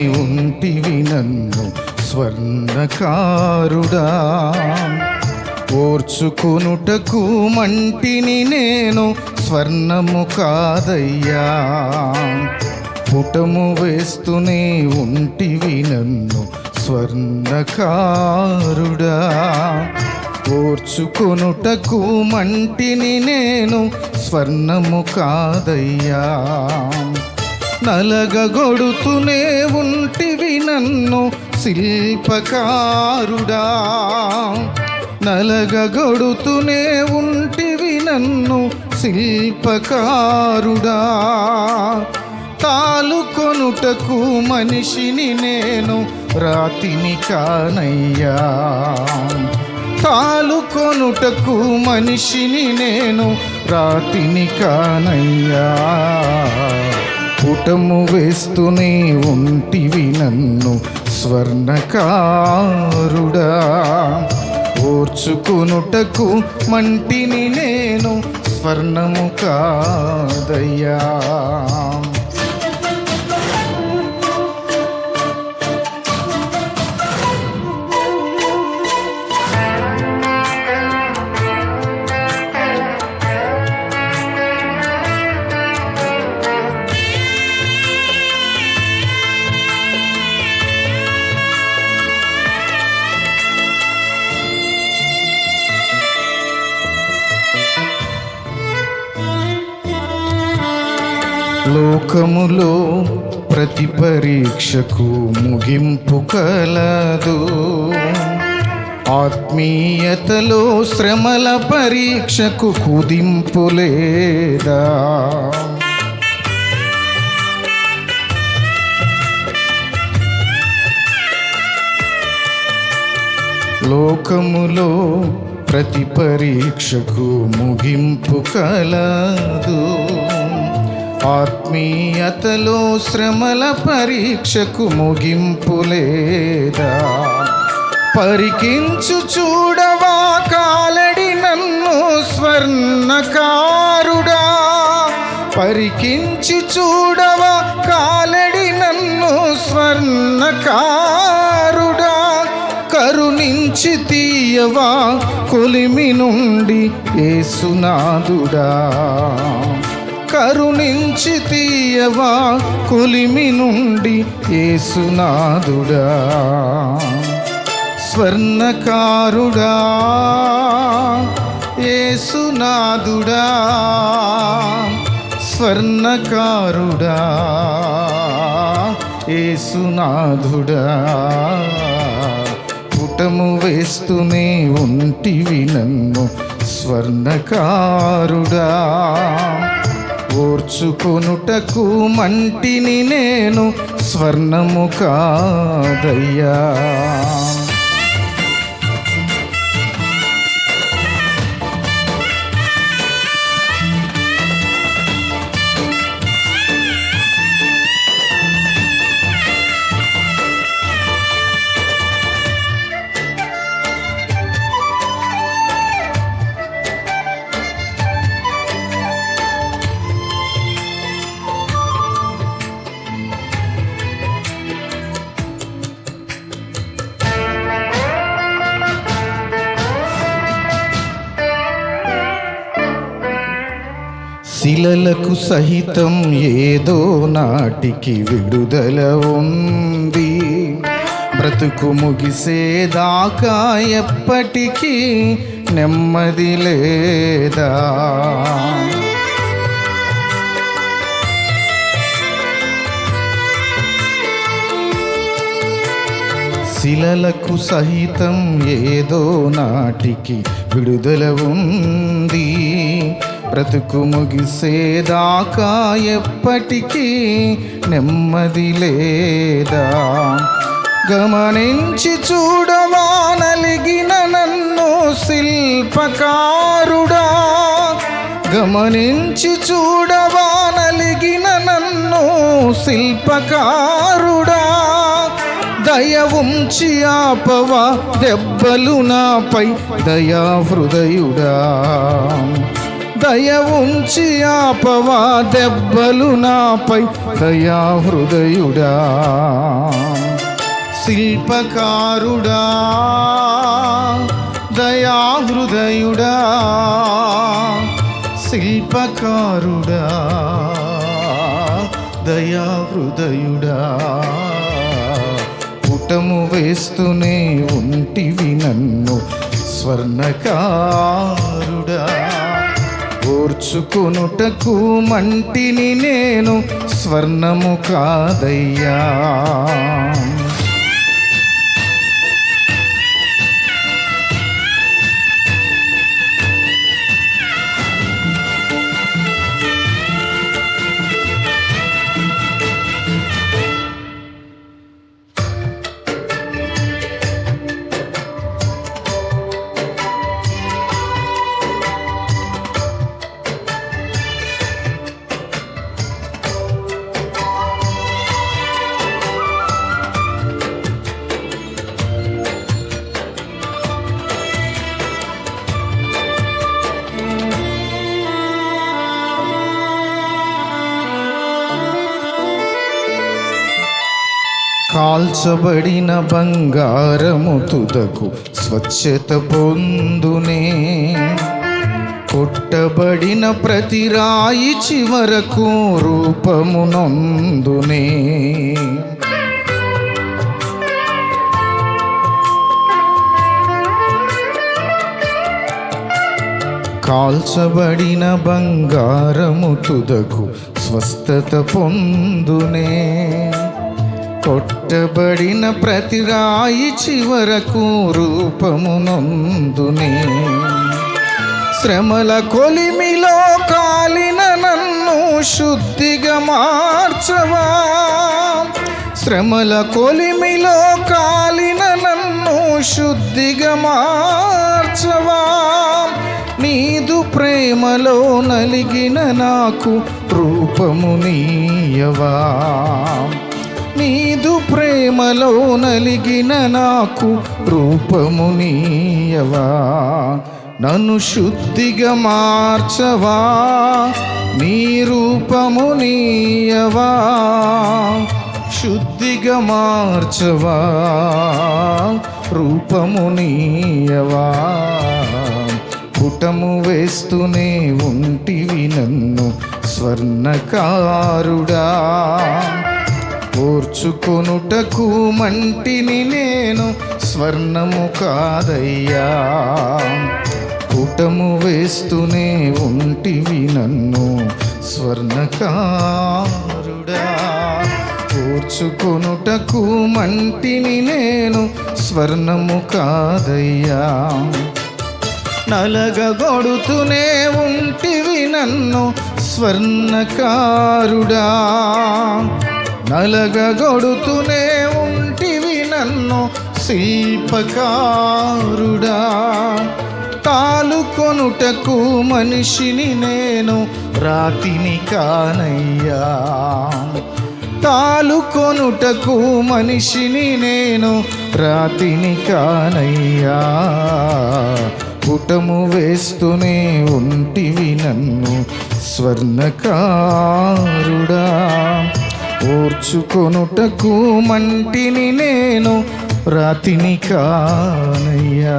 ఉంటివి నన్ను స్వర్ణకారుడా, ఓర్చుకొనుటకు మంటిని నేను స్వర్ణము కాదయ్యా. పుటము వేస్తూనే ఉంటివి నన్ను స్వర్ణకారుడా, ఓర్చుకొనుటకు మంటిని నేను స్వర్ణము కాదయ్యా. నలగగొడుతూనే ఉంటివి నన్ను శిల్పకారుడా, నలగగొడుతూనే ఉంటివి నన్ను శిల్పకారుడా. తాలుకొనుటకు మనిషిని నేను రాతిని కానయ్యా, తాలుకొనుటకు మనిషిని నేను రాతిని కానయ్యా. పుటము వేస్తూనే ఉంటివి నన్ను స్వర్ణకారుడా, ఓర్చుకొనుటకు మంటిని నేను స్వర్ణము కాదయ్యా. లోకములో ప్రతి పరీక్షకు ముగింపు కలదు, ఆత్మీయతలో శ్రమల పరీక్షకు కుదింపు లేదా. లోకములో ప్రతి పరీక్షకు ముగింపు కలదు, ఆత్మీయతలో శ్రమల పరీక్షకు ముగింపు లేదా. పరికించు చూడవా కాలడి నన్ను స్వర్ణకారుడా, పరికించి చూడవా కాలడి నన్ను స్వర్ణకారుడా. కరుణించి తీయవా కొలిమి నుండి యేసునాథుడా, కరుణించి తీయవా కొలిమి నుండి యేసునాథుడా. స్వర్ణకారుడా యేసునాథుడా, స్వర్ణకారుడా యేసునాథుడా. పుటము వేస్తూనే ఉంటివి నన్ను స్వర్ణకారుడా, ఓర్చుకొనుటకు మంటిని నేను స్వర్ణము కాదయ్యా. శిలలకు సహితం ఏదో నాటికి విడుదల ఉంది, బ్రతుకు ముగిసేదాకా ఎప్పటికీ నెమ్మది లేదా. శిలలకు సహితం ఏదో నాటికి విడుదల ఉంది, బ్రతుకు ముగిసేదాకా ఎప్పటికీ నెమ్మది లేదా. గమనించి చూడవా నలిగిన నన్ను శిల్పకారుడా, గమనించి చూడవా నలిగిన నన్ను శిల్పకారుడా. దయ ఉంచి ఆపవా దెబ్బలు నాపై దయా హృదయుడా, దయ ఉంచి ఆపవా దెబ్బలు నాపై దయా హృదయుడా. శిల్పకారుడా దయా హృదయుడా, శిల్పకారుడా దయా హృదయుడా. పుటము వేస్తూనే ఉంటివి నన్ను స్వర్ణకారుడా. ఓర్చుకొనుటకు మంటిని నేను స్వర్ణము కాదయ్యా. కాల్చబడిన బంగారము తుదకు స్వచ్ఛత పొందునే. కొట్టబడిన ప్రతి రాయి చివరకు రూపమునందునే. కాల్చబడిన బంగారము తుదకు స్వస్థత పొందునే. కొట్టబడిన ప్రతి రాయి చివరకు రూపమునందునే. శ్రమల కొలిమిలో కాలిన నన్ను శుద్ధిగా మార్చవా. శ్రమల కొలిమిలో కాలిన నన్ను శుద్ధిగా మార్చవా. నీదు ప్రేమలో నలిగిన నాకు రూపమునీయవా. నీదు ప్రేమలో నలిగిన నాకు రూపమునీయవా. నన్ను శుద్ధిగా మార్చవా, నీ రూపమునీయవా. శుద్ధిగా మార్చవా, రూపమునీయవా. పుటము వేస్తూనే ఉంటివి నన్ను స్వర్ణకారుడా. ఓర్చుకొనుటకు మంటిని నేను స్వర్ణము కాదయ్యా. పుటము వేస్తూనే ఉంటివి నన్ను స్వర్ణకారుడా. ఓర్చుకొనుటకు మంటిని నేను స్వర్ణము కాదయ్యా. నలగగొడుతూనే ఉంటివి నన్ను స్వర్ణకారుడా. నలగగొడుతూనే ఉంటివి నన్ను శిల్పకారుడా. తాలుకొనుటకు మనిషిని నేను రాతిని కానయ్యా. తాలుకొనుటకు మనిషిని నేను రాతిని కానయ్యా. పుటము వేస్తూనే ఉంటివి నన్ను స్వర్ణకారుడా. ఓర్చుకొనుటకు మంటిని నేను రాతిని కానయ్యా.